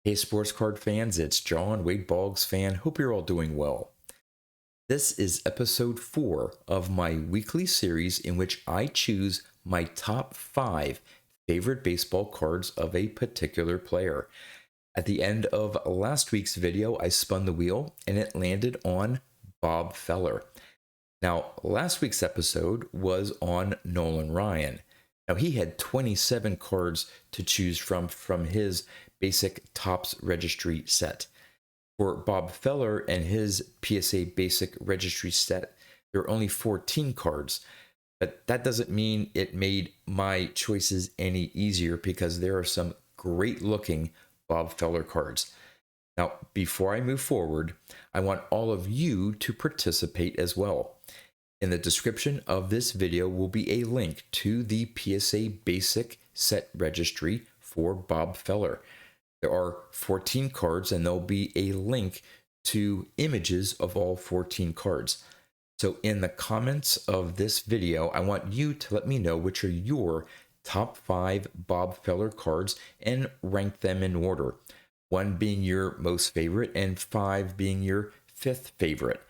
Hey, sports card fans, it's John, Wade Boggs fan. Hope you're all doing well. This is episode 4 of my weekly series in which I choose my top 5 favorite baseball cards of a particular player. At the end of last week's video, I spun the wheel and it landed on Bob Feller. Now, last week's episode was on Nolan Ryan. Now, he had 27 cards to choose from his basic Topps registry set. For Bob Feller and his PSA basic registry set, there are only 14 cards. But that doesn't mean it made my choices any easier because there are some great looking Bob Feller cards. Now, before I move forward, I want all of you to participate as well. In the description of this video will be a link to the PSA Basic Set Registry for Bob Feller. There are 14 cards and there'll be a link to images of all 14 cards. So in the comments of this video, I want you to let me know which are your top 5 Bob Feller cards and rank them in order. 1 being your most favorite and 5 being your 5th favorite.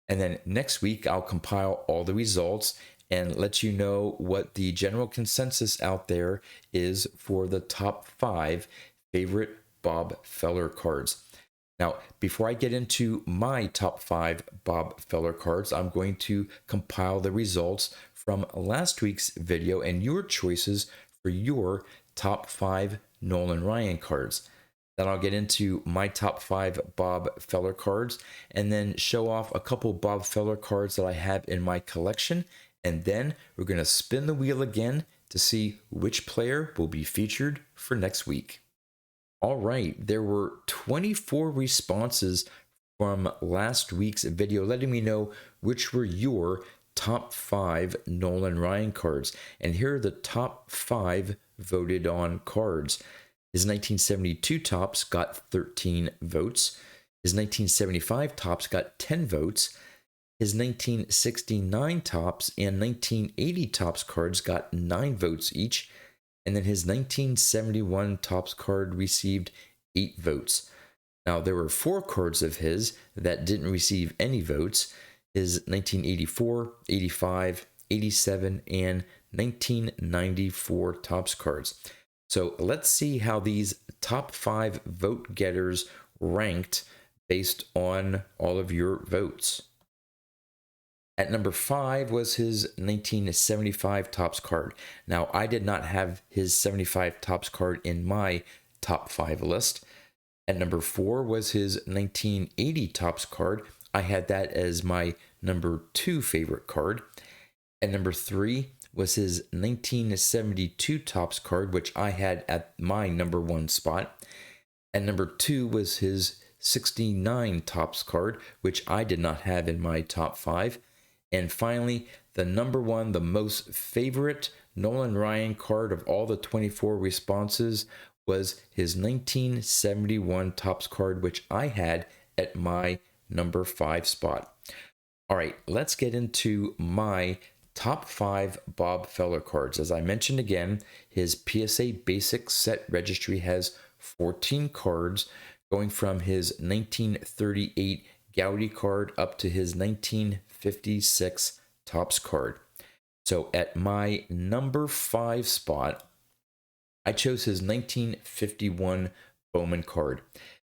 And then next week, I'll compile all the results and let you know what the general consensus out there is for the top 5 favorite Bob Feller cards. Now, before I get into my top 5 Bob Feller cards, I'm going to compile the results from last week's video and your choices for your top 5 Nolan Ryan cards. Then I'll get into my top 5 Bob Feller cards and then show off a couple Bob Feller cards that I have in my collection. And then we're going to spin the wheel again to see which player will be featured for next week. All right, there were 24 responses from last week's video letting me know which were your top 5 Nolan Ryan cards. And here are the top 5 voted on cards. His 1972 Topps got 13 votes. His 1975 Topps got 10 votes. His 1969 Topps and 1980 Topps cards got 9 votes each. And then his 1971 Topps card received 8 votes. Now, there were 4 cards of his that didn't receive any votes. His 1984, 85, 87, and 1994 Topps cards. So let's see how these top 5 vote getters ranked based on all of your votes. At number 5 was his 1975 Topps card. Now, I did not have his 75 Topps card in my top 5 list. At number 4 was his 1980 Topps card. I had that as my number 2 favorite card. At number 3 was his 1972 Topps card, which I had at my number 1 spot. And number 2 was his 69 Topps card, which I did not have in my top 5. And finally, the number 1, the most favorite Nolan Ryan card of all the 24 responses was his 1971 Topps card, which I had at my number 5 spot. All right, let's get into my top 5 Bob Feller cards. As I mentioned again, his PSA Basic Set Registry has 14 cards, going from his 1938 Gowdy card up to his 1956 Topps card. So at my number 5 spot, I chose his 1951 Bowman card.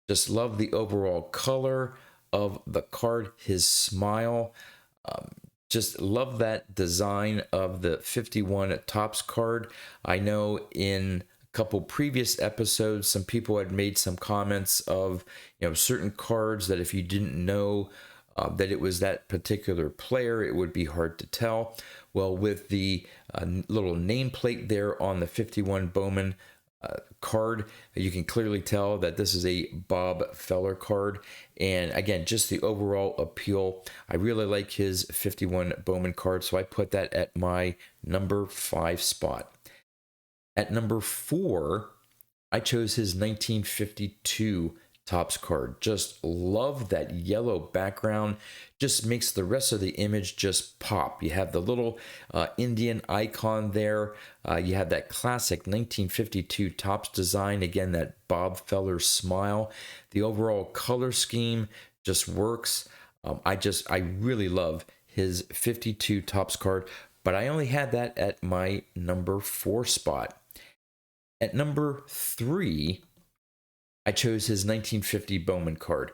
Just love the overall color of the card, his smile. Just love that design of the 51 Topps card. I know in a couple previous episodes, some people had made some comments of, certain cards that if you didn't know that it was that particular player, it would be hard to tell. Well, with the little nameplate there on the 51 Bowman card, you can clearly tell that this is a Bob Feller card. And again, just the overall appeal. I really like his 51 Bowman card, so I put that at my number 5 spot. At number 4, I chose his 1952 Topps card. Just love that yellow background. Just makes the rest of the image just pop. You have the little Indian icon there. You have that classic 1952 Topps design. Again, that Bob Feller smile. The overall color scheme just works. I really love his 52 Topps card, but I only had that at my number 4 spot. At number 3, I chose his 1950 Bowman card.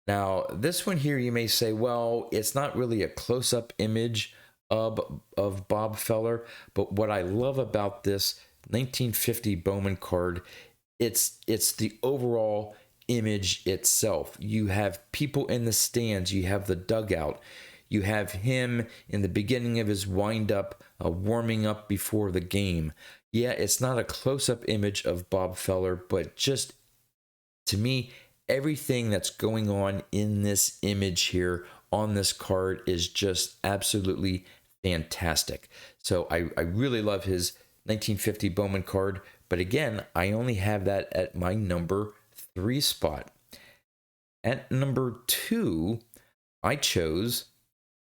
Now, this one here, you may say, well, it's not really a close-up image of Bob Feller, but what I love about this 1950 Bowman card, it's the overall image itself. You have people in the stands, you have the dugout, you have him in the beginning of his wind-up, warming up before the game. Yeah, it's not a close-up image of Bob Feller, but just to me, everything that's going on in this image here on this card is just absolutely fantastic. So I really love his 1950 Bowman card, but again, I only have that at my number 3 spot. At number 2, I chose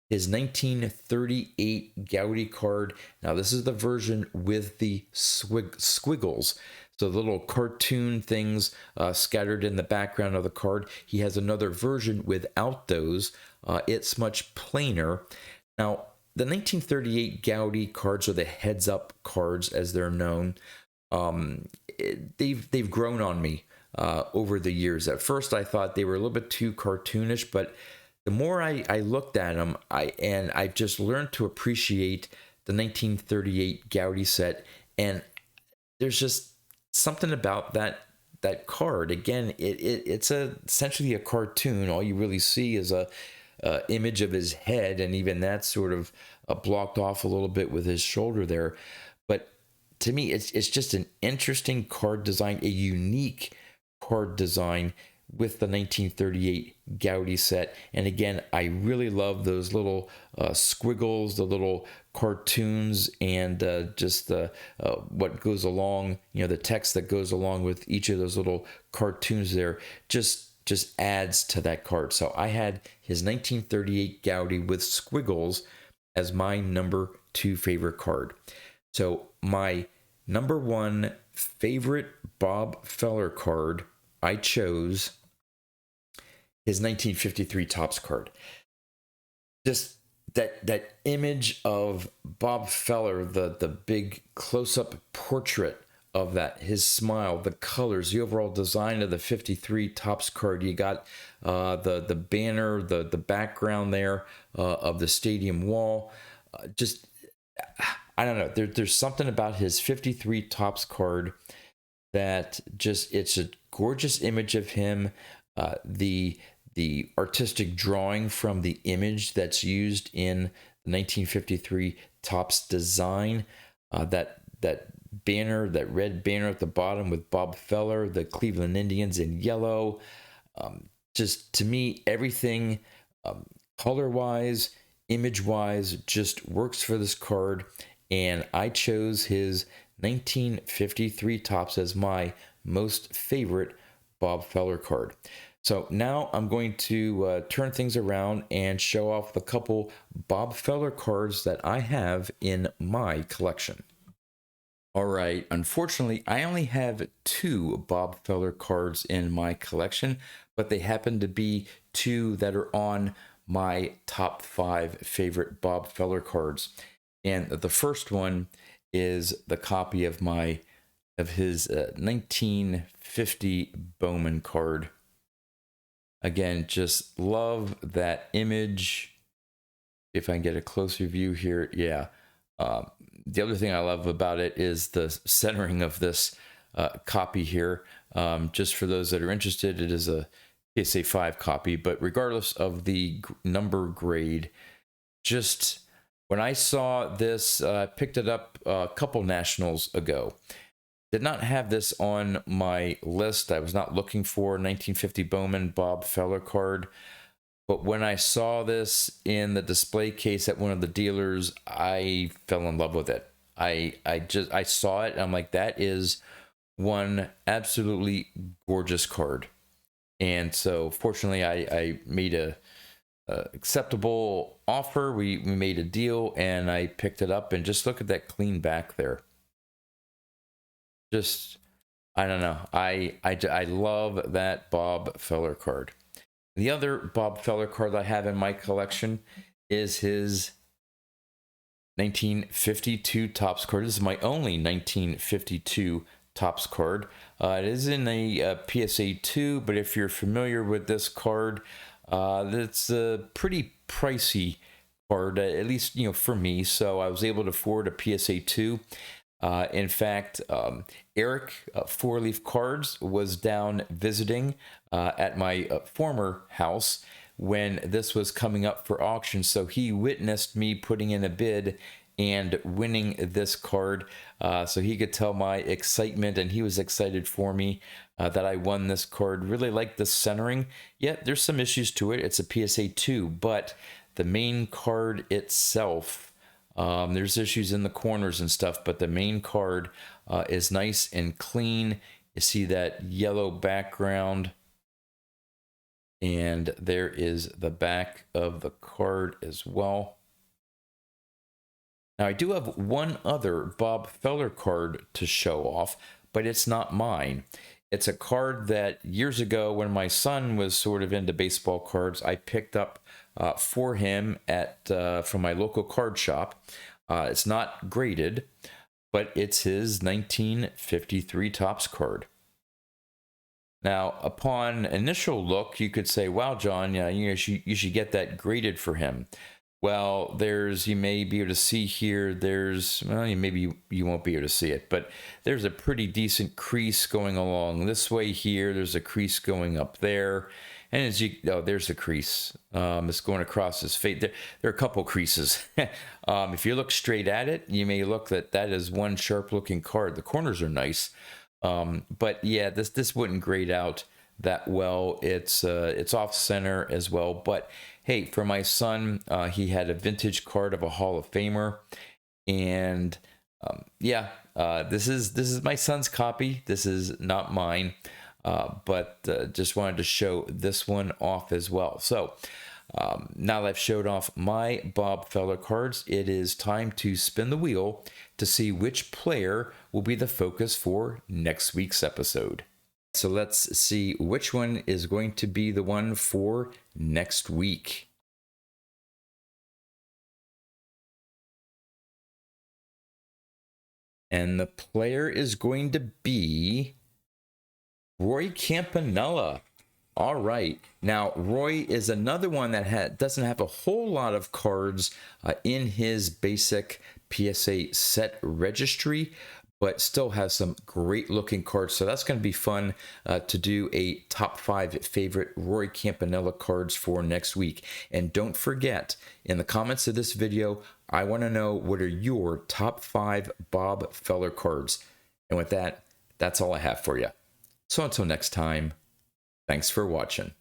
his 1938 Gowdy card. Now, this is the version with the squiggles. So the little cartoon things scattered in the background of the card. He has another version without those. It's much plainer. Now, the 1938 Gowdy cards are the heads-up cards, as they're known. They've grown on me over the years. At first, I thought they were a little bit too cartoonish, but the more I looked at them, I've just learned to appreciate the 1938 Gowdy set, and there's just something about that card. Again, it's essentially a cartoon. All you really see is a image of his head, and even that's sort of blocked off a little bit with his shoulder there. But to me, it's just an interesting card design, a unique card design with the 1938 Gowdy set. And again, I really love those little squiggles, the little cartoons, and just the what goes along, the text that goes along with each of those little cartoons there just adds to that card. So I had his 1938 Gowdy with squiggles as my number 2 favorite card. So my number 1 favorite Bob Feller card, I chose his 1953 Topps card. Just that image of Bob Feller, the big close-up portrait of that, his smile, the colors, the overall design of the 53 Topps card. You got the banner, the background there of the stadium wall. Just, I don't know. There's something about his 53 Topps card that just, it's a gorgeous image of him. The artistic drawing from the image that's used in the 1953 Topps design, that banner, that red banner at the bottom with Bob Feller, the Cleveland Indians in yellow. Just to me, everything color-wise, image-wise, just works for this card. And I chose his 1953 Topps as my most favorite Bob Feller card. So now I'm going to turn things around and show off the couple Bob Feller cards that I have in my collection. All right, unfortunately, I only have 2 Bob Feller cards in my collection, but they happen to be 2 that are on my top 5 favorite Bob Feller cards. And the first one is the copy of his 1950 Bowman card. Again, just love that image. If I can get a closer view here, yeah. The other thing I love about it is the centering of this copy here. Just for those that are interested, it is a PSA 5 copy, but regardless of the number grade, just when I saw this, I picked it up a couple nationals ago. Did not have this on my list. I was not looking for 1950 Bowman Bob Feller card. But when I saw this in the display case at one of the dealers, I fell in love with it. I saw it and I'm like, that is one absolutely gorgeous card. And so fortunately I made a acceptable offer. We made a deal and I picked it up, and just look at that clean back there. Just, I don't know. I love that Bob Feller card. The other Bob Feller card I have in my collection is his 1952 Topps card. This is my only 1952 Topps card. It is in a PSA 2, but if you're familiar with this card, it's a pretty pricey card, at least for me. So I was able to afford a PSA 2. In fact, Eric, Four Leaf Cards, was down visiting at my former house when this was coming up for auction. So he witnessed me putting in a bid and winning this card. So he could tell my excitement, and he was excited for me that I won this card. Really like the centering. Yeah, there's some issues to it. It's a PSA 2, but the main card itself, there's issues in the corners and stuff, but the main card is nice and clean. You see that yellow background, and there is the back of the card as well. Now I do have one other Bob Feller card to show off, but it's not mine. It's a card that years ago, when my son was sort of into baseball cards, I picked up for him at from my local card shop. It's not graded, but it's his 1953 Topps card. Now, upon initial look, you could say, "Wow, John, yeah, you should get that graded for him." Well, you may be able to see here, maybe you won't be able to see it, but there's a pretty decent crease going along this way here. There's a crease going up there. And there's the crease. It's going across his face. There are a couple creases. If you look straight at it, you may look that is one sharp looking card. The corners are nice. But yeah, this wouldn't grade out that well. It's off center as well, but hey, for my son, he had a vintage card of a Hall of Famer, and this is my son's copy. This is not mine, but just wanted to show this one off as well. So now that I've showed off my Bob Feller cards, it is time to spin the wheel to see which player will be the focus for next week's episode. So let's see which one is going to be the one for next week. And the player is going to be Roy Campanella. All right. Now, Roy is another one that doesn't have a whole lot of cards in his basic PSA set registry, but still has some great looking cards. So that's going to be fun to do a top 5 favorite Roy Campanella cards for next week. And don't forget, in the comments of this video, I want to know what are your top 5 Bob Feller cards. And with that, that's all I have for you. So until next time, thanks for watching.